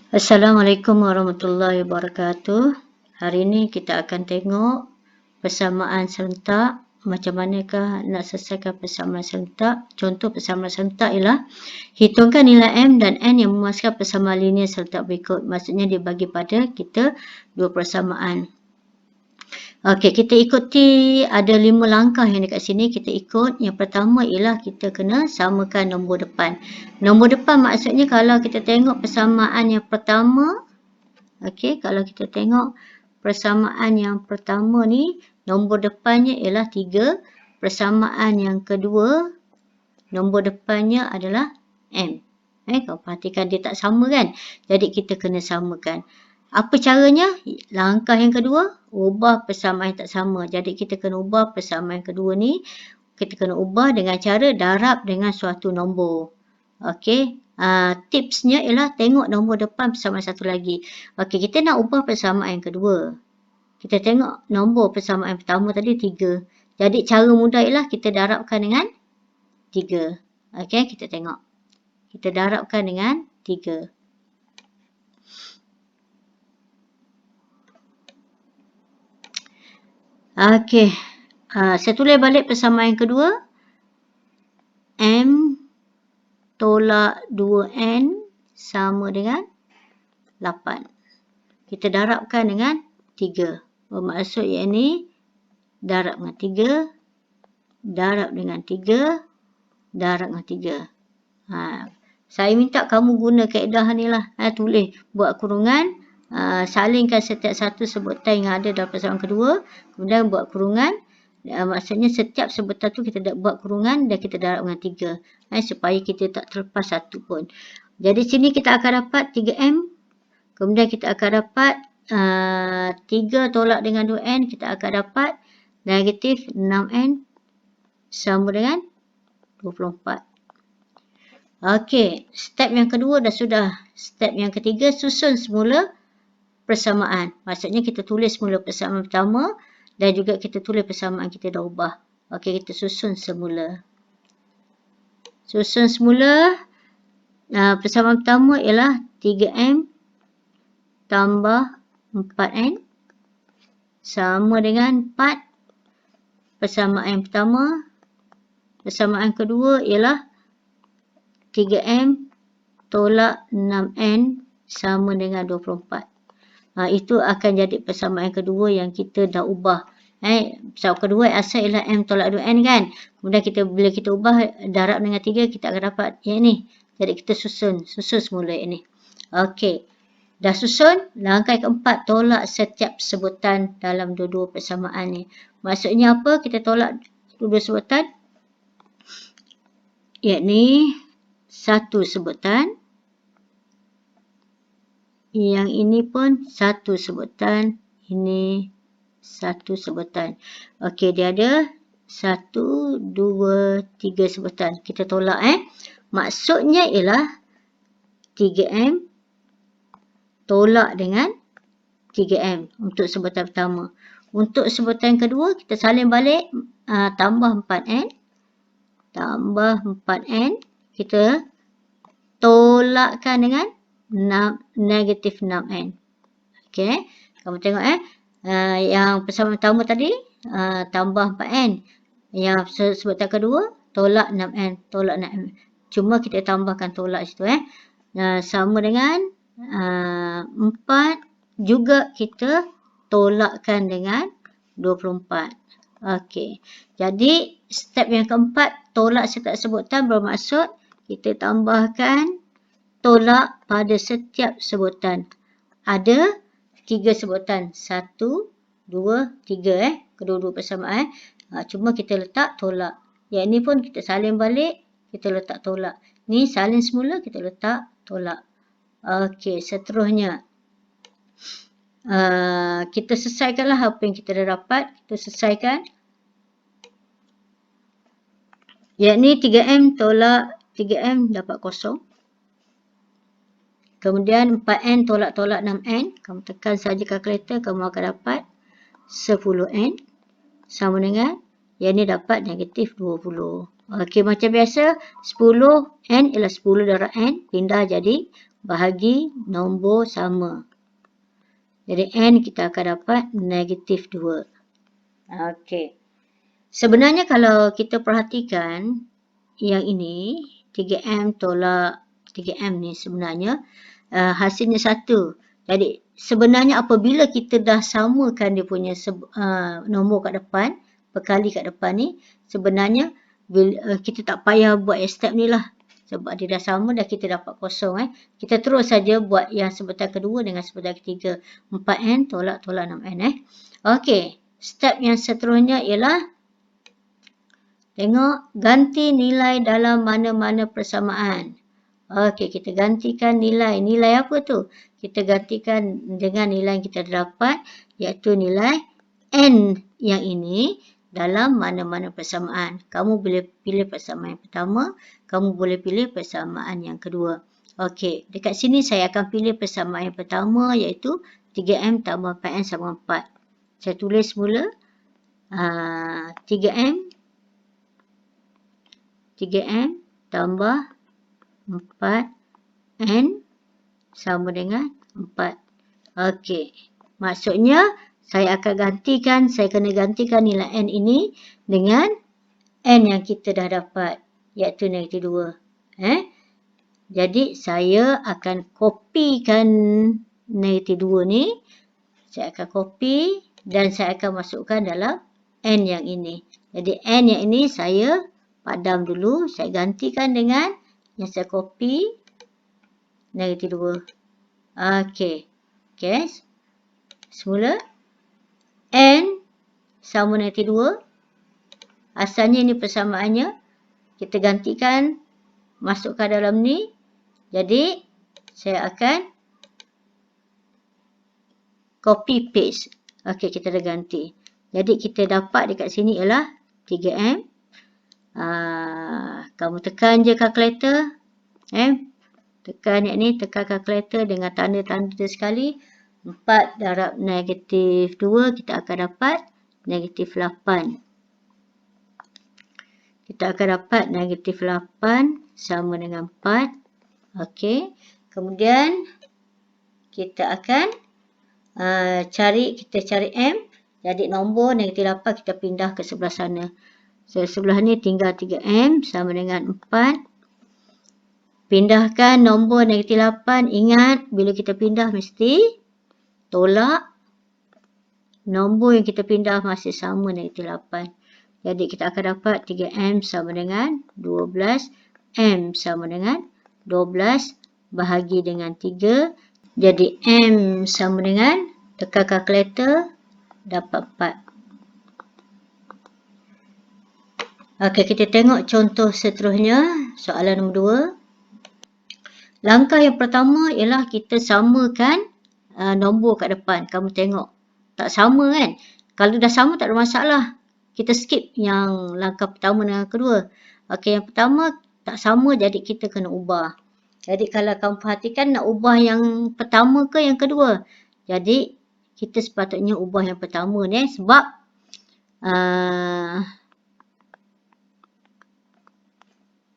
Assalamualaikum warahmatullahi wabarakatuh. Hari ini kita akan tengok persamaan serentak. Macam manakah nak selesaikan persamaan serentak? Contoh persamaan serentak ialah hitungkan nilai M dan N yang memuaskan persamaan linear serentak berikut. Maksudnya dia bagi pada kita dua persamaan. Okey, kita ikuti ada 5 langkah yang dekat sini kita ikut. Yang pertama ialah kita kena samakan nombor depan. Nombor depan maksudnya kalau kita tengok persamaan yang pertama, okey, kalau kita tengok persamaan yang pertama ni, nombor depannya ialah 3. Persamaan yang kedua, nombor depannya adalah M. Kau perhatikan dia tak sama kan? Jadi kita kena samakan. Apa caranya? Langkah yang kedua, ubah persamaan yang tak sama. Jadi kita kena ubah persamaan yang kedua ni. Kita kena ubah dengan cara darab dengan suatu nombor. Okey. Tipsnya ialah tengok nombor depan persamaan satu lagi. Okey, kita nak ubah persamaan yang kedua. Kita tengok nombor persamaan yang pertama tadi 3. Jadi cara mudah ialah kita darabkan dengan 3. Okey, kita tengok. Kita darabkan dengan 3. Okey, saya tulis balik persamaan yang kedua. M tolak 2N sama dengan 8. Kita darabkan dengan 3. Bermaksud yang ni darab dengan 3, darab dengan 3, darab dengan 3. Saya minta kamu guna kaedah ni lah. Tulis, buat kurungan. Salingkan setiap satu sebutan yang ada dalam persamaan kedua, kemudian buat kurungan. Maksudnya setiap sebutan tu kita buat kurungan dan kita darab dengan 3, supaya kita tak terlepas satu pun. Jadi sini kita akan dapat 3M, kemudian kita akan dapat 3 tolak dengan 2N, kita akan dapat negatif 6N sama dengan 24. Okey, step yang kedua dah sudah. Step yang ketiga, susun semula persamaan. Maksudnya kita tulis semula persamaan pertama dan juga kita tulis persamaan kita dah ubah. Okey, kita susun semula. Susun semula. Persamaan pertama ialah 3M tambah 4N sama dengan 4. Persamaan yang pertama. Persamaan kedua ialah 3M tolak 6N sama dengan 24. Itu akan jadi persamaan yang kedua yang kita dah ubah. Persamaan kedua asal ialah M tolak 2N kan. Kemudian bila kita ubah darab dengan 3, kita akan dapat yang ni. Jadi kita susun semula yang ni. Okey. Dah susun, langkah keempat, tolak setiap sebutan dalam dua-dua persamaan ni. Maksudnya apa? Kita tolak dua-dua sebutan. Yakni satu sebutan. Yang ini pun satu sebutan. Ini satu sebutan. Okey, dia ada 1, 2, 3 sebutan. Kita tolak Maksudnya ialah 3M tolak dengan 3M untuk sebutan pertama. Untuk sebutan kedua, kita salin balik tambah 4N. Tambah 4N. Kita tolakkan dengan negatif 6N. Okey. Kamu tengok yang persamaan pertama tadi tambah 4N. Yang sebutan kedua tolak 6N. Tolak 6N. Cuma kita tambahkan tolak situ sama dengan 4 juga kita tolakkan dengan 24. Okey. Jadi step yang keempat, tolak setiap sebutan bermaksud kita tambahkan tolak pada setiap sebutan. Ada 3 sebutan. 1, 2, 3 kedua-dua persamaan. Cuma kita letak tolak. Yang ni pun kita salin balik, kita letak tolak. Ni salin semula, kita letak tolak. Okey, seterusnya. Kita selesaikanlah apa yang kita dah dapat. Kita selesaikan. Yakni 3M tolak 3M dapat kosong. Kemudian 4N tolak-tolak 6N. Kamu tekan saja kalkulator, kamu akan dapat 10N. Sama dengan, yang ni dapat negatif 20. Okey, macam biasa, 10N ialah 10 darab N. Pindah jadi bahagi nombor sama. Jadi N kita akan dapat negatif 2. Okey. Sebenarnya kalau kita perhatikan yang ini 3M tolak 3M ni sebenarnya hasilnya 1. Jadi sebenarnya apabila kita dah samakan dia punya nombor kat depan, perkali kat depan ni, sebenarnya kita tak payah buat step ni lah. Sebab dia dah sama dah kita dapat kosong. Kita terus saja buat yang sebutan kedua dengan sebutan ketiga. 4N tolak 6N. Okey, step yang seterusnya ialah tengok ganti nilai dalam mana-mana persamaan. Okey, kita gantikan nilai. Nilai apa tu? Kita gantikan dengan nilai yang kita dapat, iaitu nilai N yang ini dalam mana-mana persamaan. Kamu boleh pilih persamaan yang pertama, kamu boleh pilih persamaan yang kedua. Okey, dekat sini saya akan pilih persamaan yang pertama, iaitu 3M tambah 4N sama 4. Saya tulis mula 3M tambah 4N sama dengan 4. Okey. Maksudnya, saya kena gantikan nilai N ini dengan N yang kita dah dapat, iaitu negatif 2. Jadi, saya akan kopikan negatif 2 ni. Saya akan copy dan saya akan masukkan dalam N yang ini. Jadi, N yang ini saya padam dulu. Saya gantikan dengan yang saya copy negatif 2. Okey. Okey. Semula. N sama negatif 2. Asalnya ini persamaannya. Kita gantikan. Masukkan dalam ni. Jadi, saya akan copy paste. Okey, kita dah ganti. Jadi, kita dapat dekat sini ialah 3M. Kamu tekan je kalkulator. Tekan yang ni, tekan kalkulator dengan tanda-tanda sekali. 4 darab negatif 2, kita akan dapat negatif 8. Kita akan dapat negatif 8 sama dengan 4. Okey. Kemudian, kita akan cari M. Jadi, nombor negatif 8 kita pindah ke sebelah sana. So, sebelah ni tinggal 3M sama dengan 4. Pindahkan nombor negatif 8. Ingat, bila kita pindah mesti tolak. Nombor yang kita pindah masih sama negatif 8. Jadi, kita akan dapat 3M sama dengan 12. M sama dengan 12 bahagi dengan 3. Jadi, M sama dengan, tekan kalkulator, dapat 4. Okey, kita tengok contoh seterusnya. Soalan nombor 2. Langkah yang pertama ialah kita samakan nombor kat depan. Kamu tengok. Tak sama kan? Kalau dah sama tak ada masalah. Kita skip yang langkah pertama dengan kedua. Okey, yang pertama tak sama jadi kita kena ubah. Jadi kalau kamu perhatikan nak ubah yang pertama ke yang kedua. Jadi kita sepatutnya ubah yang pertama ni sebab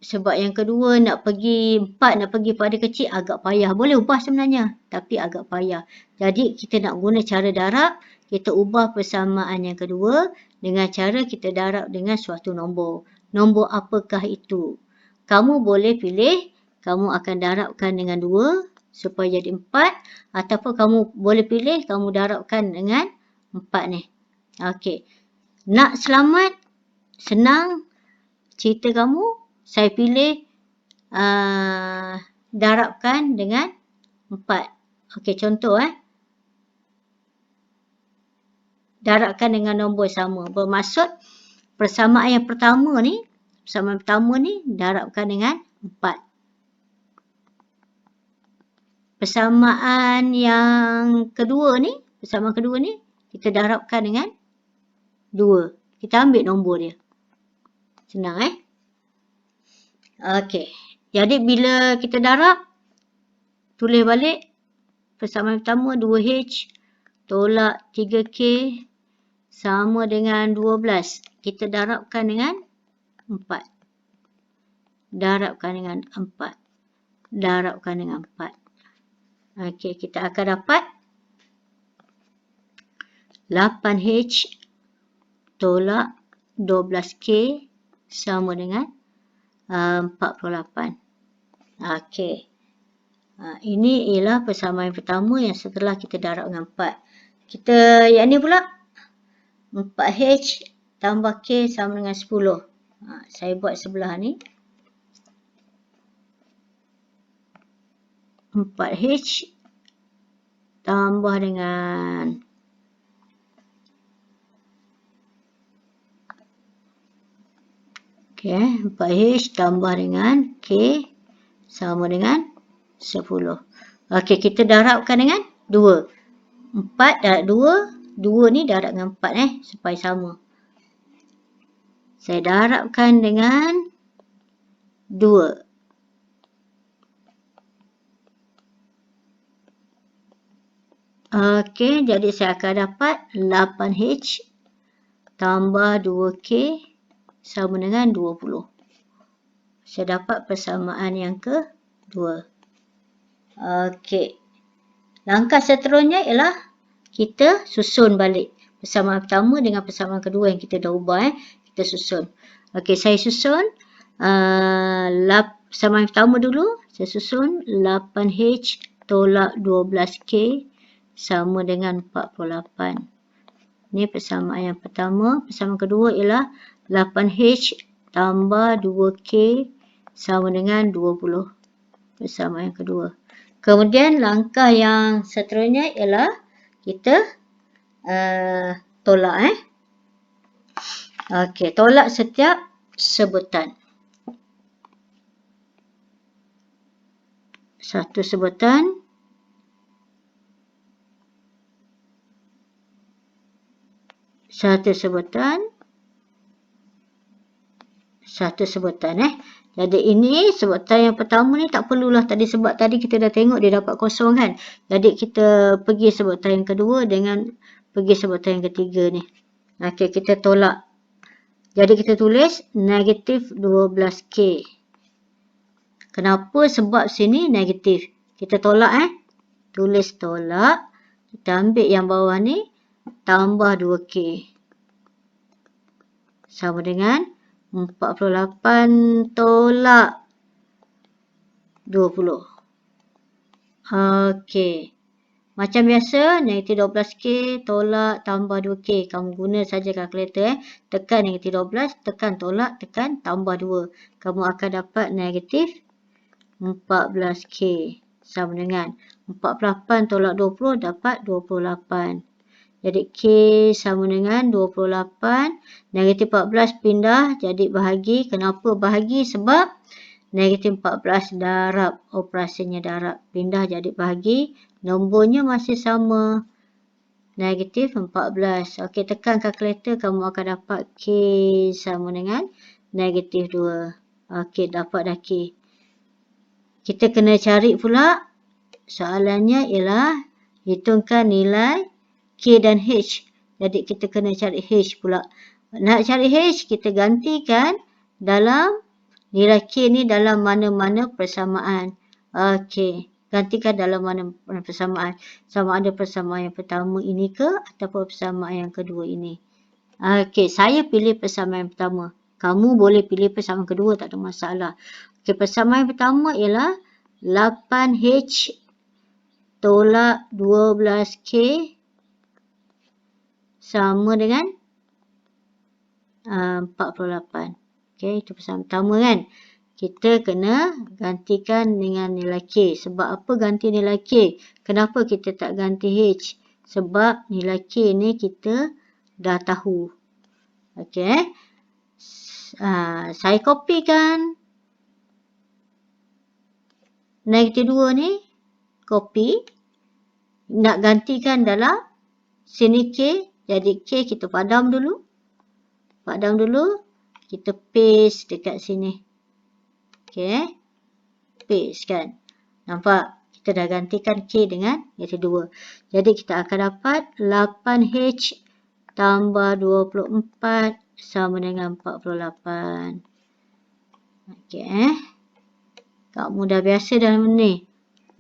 sebab yang kedua nak pergi 4, nak pergi pada kecil agak payah. Boleh ubah sebenarnya. Tapi agak payah. Jadi kita nak guna cara darab. Kita ubah persamaan yang kedua dengan cara kita darab dengan suatu nombor. Nombor apakah itu? Kamu boleh pilih. Kamu akan darabkan dengan 2 supaya jadi 4. Ataupun kamu boleh pilih. Kamu darabkan dengan 4 ni. Okey. Nak selamat. Senang. Cerita kamu. Saya pilih darabkan dengan 4. Okey, contoh darabkan dengan nombor sama. Bermaksud persamaan yang pertama ni, darabkan dengan 4. Persamaan yang kedua ni, kita darabkan dengan 2. Kita ambil nombor dia. Senang Okey. Jadi bila kita darab, tulis balik. Persamaan pertama 2H tolak 3K sama dengan 12. Kita darabkan dengan 4. Darabkan dengan 4. Okey, kita akan dapat 8H tolak 12K sama dengan 48. Okey. Ini ialah persamaan pertama yang setelah kita darab dengan 4. Kita yang ni pula 4H tambah K sama dengan 10. Saya buat sebelah ni. 4H tambah dengan okey, 4H tambah dengan K sama dengan 10. Okey, kita darabkan dengan 2. 4 darab 2. 2 ni darab dengan 4 supaya sama. Saya darabkan dengan 2. Okey, jadi saya akan dapat 8H tambah 2K sama dengan 20. Saya dapat persamaan yang kedua. Okey. Langkah seterusnya ialah kita susun balik persamaan pertama dengan persamaan kedua yang kita dah ubah. Kita susun. Okey, saya susun persamaan pertama dulu. Saya susun 8H tolak 12K sama dengan 48. Ini persamaan yang pertama. Persamaan kedua ialah 8H tambah 2K sama dengan 20. Persamaan yang kedua. Kemudian langkah yang seterusnya ialah kita tolak. Okey, tolak setiap sebutan. Satu sebutan. Satu sebutan. Satu sebutan. Jadi ini sebutan yang pertama ni tak perlulah tadi sebab tadi kita dah tengok dia dapat kosong kan. Jadi kita pergi sebutan yang kedua dengan pergi sebutan yang ketiga ni. Okey, kita tolak. Jadi kita tulis negatif 12K. Kenapa? Sebab sini negatif. Kita tolak Tulis tolak. Kita ambil yang bawah ni tambah 2K. Sama dengan 48 tolak 20. Okey. Macam biasa, negatif 12K tolak tambah 2K. Kamu guna saja kalkulator. Tekan negatif 12, tekan tolak, tekan tambah 2. Kamu akan dapat negatif 14K. Sama dengan 48 tolak 20 dapat 28. Jadi K sama dengan 28. Negatif 14 pindah jadi bahagi. Kenapa bahagi? Sebab negatif 14 darab. Operasinya darab. Pindah jadi bahagi. Nombornya masih sama. Negatif 14. Okey, tekan kalkulator. Kamu akan dapat K sama dengan negatif 2. Okey, dapat dah K. Kita kena cari pula. Soalannya ialah hitungkan nilai K dan H. Jadi kita kena cari H pula. Nak cari H, kita gantikan dalam nilai K ni dalam mana-mana persamaan. Okey. Gantikan dalam mana-mana persamaan. Sama ada persamaan yang pertama ini ke ataupun persamaan yang kedua ini. Okey, saya pilih persamaan yang pertama. Kamu boleh pilih persamaan kedua, tak ada masalah. Okey, persamaan yang pertama ialah 8H tolak 12K sama dengan 48. Okey, itu persamaan pertama kan. Kita kena gantikan dengan nilai K. Sebab apa ganti nilai K? Kenapa kita tak ganti H? Sebab nilai K ni kita dah tahu. Okey. Saya kopikan negatif 2 ni. Copy. Nak gantikan dalam sini K. Jadi K kita padam dulu. Padam dulu. Kita paste dekat sini. Okey. Paste kan. Nampak? Kita dah gantikan K dengan negatif 2. Jadi kita akan dapat 8H tambah 24 sama dengan 48. Okey. Kamu dah biasa dalam ni.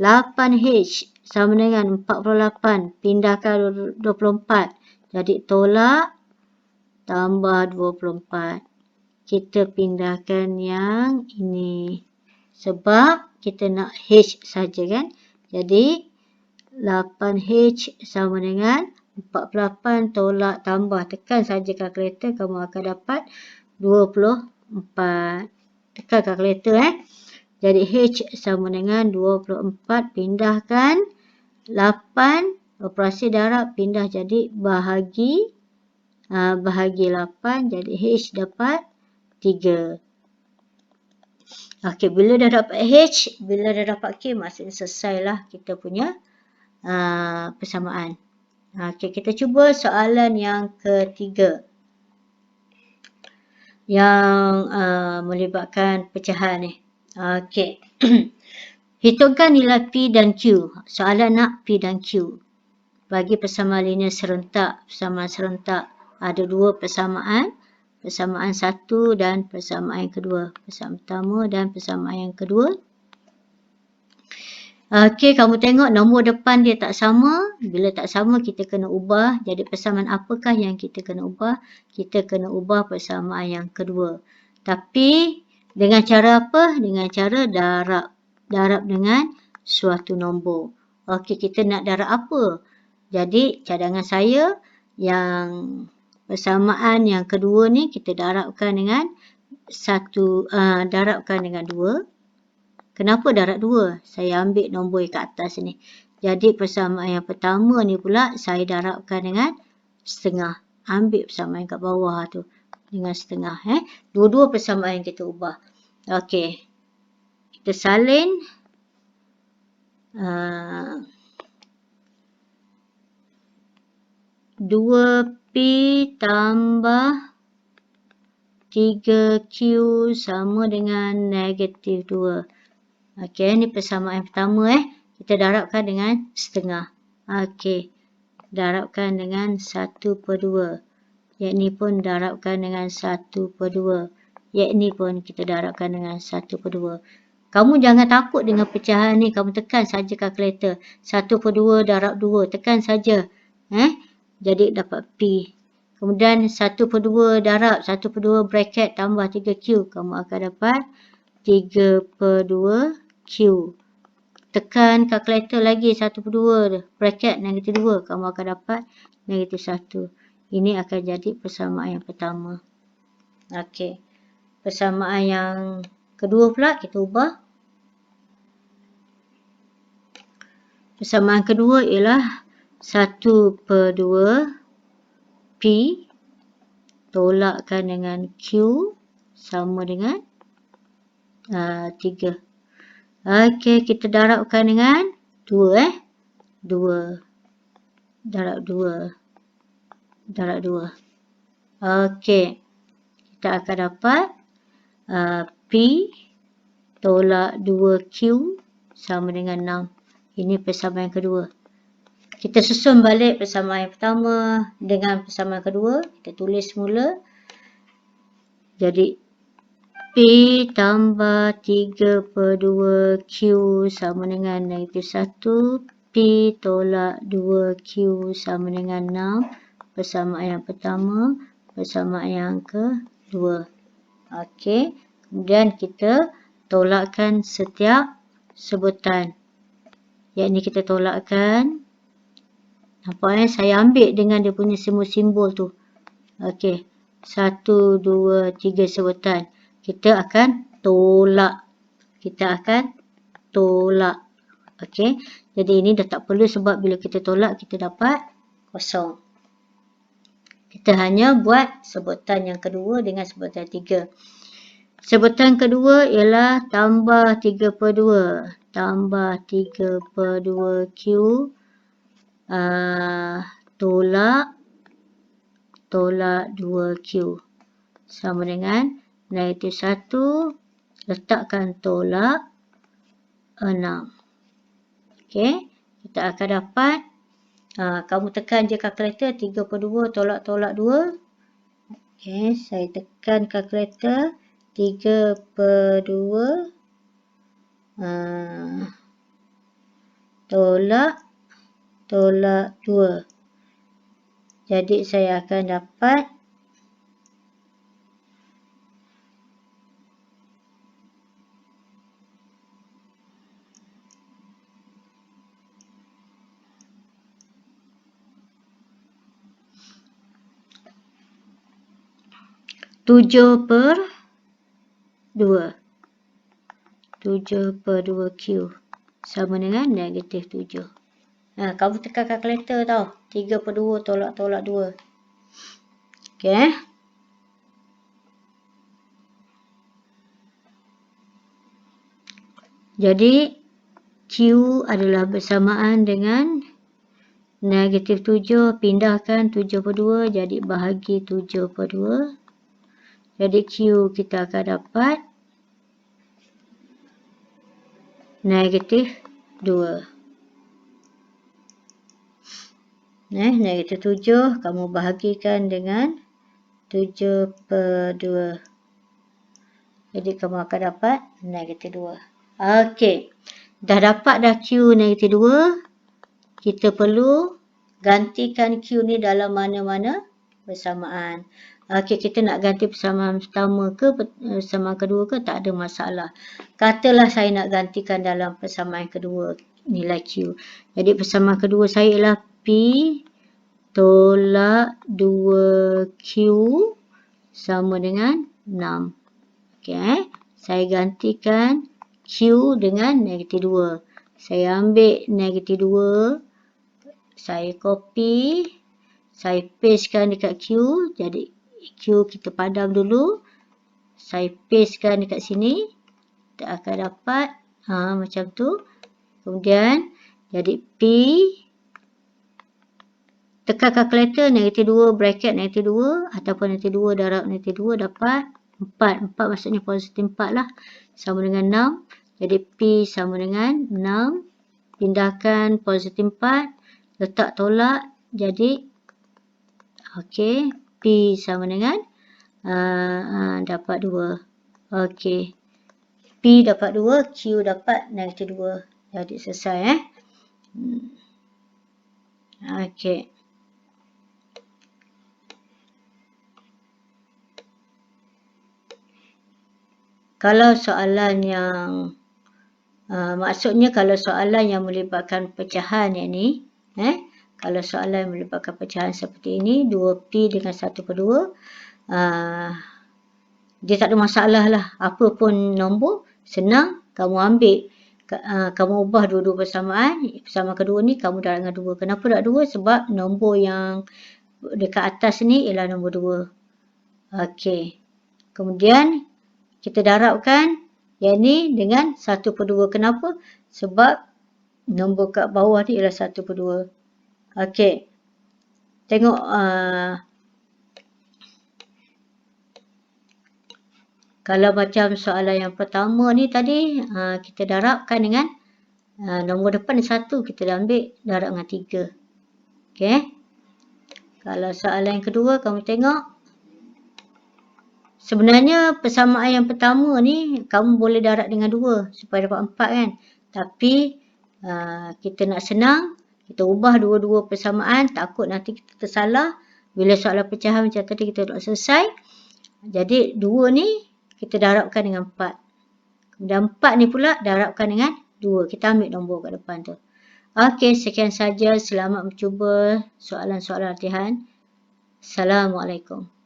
8H sama dengan 48. Pindahkan 24. Jadi tolak tambah 24. Kita pindahkan yang ini. Sebab kita nak H saja kan. Jadi 8H sama dengan 48 tolak tambah. Tekan saja kalkulator, kamu akan dapat 24. Tekan kalkulator Jadi H sama dengan 24. Pindahkan 8. Operasi darab pindah jadi bahagi 8. Jadi H dapat 3. Okey, bila dah dapat H, bila dah dapat K, maksudnya selesailah kita punya persamaan. Okey, kita cuba soalan yang ketiga. Yang melibatkan pecahan ni. Okey. Hitungkan nilai P dan Q. Soalan nak P dan Q. Bagi persamaan linear serentak. Persamaan serentak. Ada dua persamaan. Persamaan satu dan persamaan yang kedua. Persamaan pertama dan persamaan yang kedua. Okey, kamu tengok nombor depan dia tak sama. Bila tak sama, kita kena ubah. Jadi persamaan apakah yang kita kena ubah? Kita kena ubah persamaan yang kedua. Tapi dengan cara apa? Dengan cara darab. Darab dengan suatu nombor. Okey, kita nak darab apa? Jadi cadangan saya yang persamaan yang kedua ni kita darabkan dengan darabkan dengan 2. Kenapa darab 2? Saya ambil nombor yang kat atas ni. Jadi persamaan yang pertama ni pula saya darabkan dengan setengah. Ambil persamaan yang kat bawah tu dengan setengah. Dua-dua persamaan yang kita ubah. Okey. Kita salin. 2P tambah 3Q sama dengan negatif 2. Okey, ni persamaan yang pertama Kita darabkan dengan setengah. Okey. Darabkan dengan 1/2. Yang ni pun darabkan dengan 1/2. Yang ni pun kita darabkan dengan 1/2. Kamu jangan takut dengan pecahan ni. Kamu tekan saja kalkulator. 1/2 darab 2. Tekan saja. Jadi dapat P. Kemudian 1/2 darab 1/2 bracket tambah 3Q. Kamu akan dapat 3/2Q. Tekan kalkulator lagi 1/2 bracket negatif 2. Kamu akan dapat negatif 1. Ini akan jadi persamaan yang pertama. Okey. Persamaan yang kedua pula kita ubah. Persamaan kedua ialah 1/2 P tolakkan dengan Q sama dengan 3. Okey, kita darabkan dengan 2 2. Darab 2. Darab 2. Okey. Kita akan dapat P tolak 2Q sama dengan 6. Ini persamaan yang kedua. Kita susun balik persamaan yang pertama dengan persamaan kedua. Kita tulis semula. Jadi P tambah 3/2Q sama dengan negatif 1. P tolak 2Q sama dengan 6. Persamaan yang pertama. Persamaan yang kedua. Okey. Kemudian kita tolakkan setiap sebutan. Yang ni kita tolakkan. Nampak saya ambil dengan dia punya simbol-simbol tu. Okey. 1, 2, 3 sebutan. Kita akan tolak. Kita akan tolak. Okey. Jadi ini dah tak perlu sebab bila kita tolak kita dapat kosong. Kita hanya buat sebutan yang kedua dengan sebutan 3. Sebutan kedua ialah tambah 3/2. Tambah 3/2Q. Tolak 2Q. Sama dengan negatif 1. Letakkan tolak 6. Okey. Kita akan dapat. Kamu tekan je kalkulator. 3/2 tolak 2. Okey. Saya tekan kalkulator. 3/2. tolak 2. Jadi saya akan dapat 7/2. 7/2Q sama dengan negatif 7. Kamu tekan kalkulator tau. 3/2 tolak 2. Okey. Jadi Q adalah bersamaan dengan negatif 7. Pindahkan 7/2 jadi bahagi 7/2. Jadi Q kita akan dapat negatif 2. Negatif 7 kamu bahagikan dengan 7/2. Jadi kamu akan dapat negatif 2. Okey. Dah dapat dah Q negatif 2. Kita perlu gantikan Q ni dalam mana-mana persamaan. Okey, kita nak ganti persamaan pertama ke persamaan kedua ke tak ada masalah. Katalah saya nak gantikan dalam persamaan kedua nilai Q. Jadi persamaan kedua saya ialah P tolak 2Q sama dengan 6. Okey, saya gantikan Q dengan negatif 2. Saya ambil negatif 2, saya copy, saya pastekan dekat Q. Jadi Q kita padam dulu. Saya pastekan dekat sini. Kita akan dapat macam tu. Kemudian jadi P, tekan kalkulator negatif 2 bracket negatif 2 ataupun negatif 2 darab negatif 2 dapat 4. 4 maksudnya positif 4 lah. Sama dengan 6. Jadi P sama dengan 6. Pindahkan positif 4. Letak tolak. Jadi okey. P sama dengan dapat 2. Okey. P dapat 2. Q dapat negatif 2. Jadi selesai Okey. Kalau soalan yang maksudnya kalau soalan yang melibatkan pecahan yang ni, kalau soalan yang melibatkan pecahan seperti ini, 2P dengan 1/2, dia tak ada masalah lah. Apa pun nombor, senang kamu ambil. Kamu ubah dua-dua persamaan. Persamaan kedua ni kamu darab dengan 2. Kenapa darab 2? Sebab nombor yang dekat atas ni ialah nombor 2. Okey. Kemudian kita darabkan yang ni dengan 1/2. Kenapa? Sebab nombor kat bawah ni ialah 1/2. Okey. Tengok kalau macam soalan yang pertama ni tadi, kita darabkan dengan nombor depan ni 1. Kita dah ambil darab dengan 3. Okey. Kalau soalan yang kedua, kamu tengok. Sebenarnya persamaan yang pertama ni, kamu boleh darab dengan 2 supaya dapat 4 kan. Tapi kita nak senang, kita ubah dua-dua persamaan. Takut nanti kita tersalah. Bila soalan pecahan macam tadi kita dah selesai. Jadi 2 ni kita darabkan dengan 4. Kemudian 4 ni pula darabkan dengan 2. Kita ambil nombor kat depan tu. Okey, sekian saja. Selamat mencuba soalan-soalan latihan. Assalamualaikum.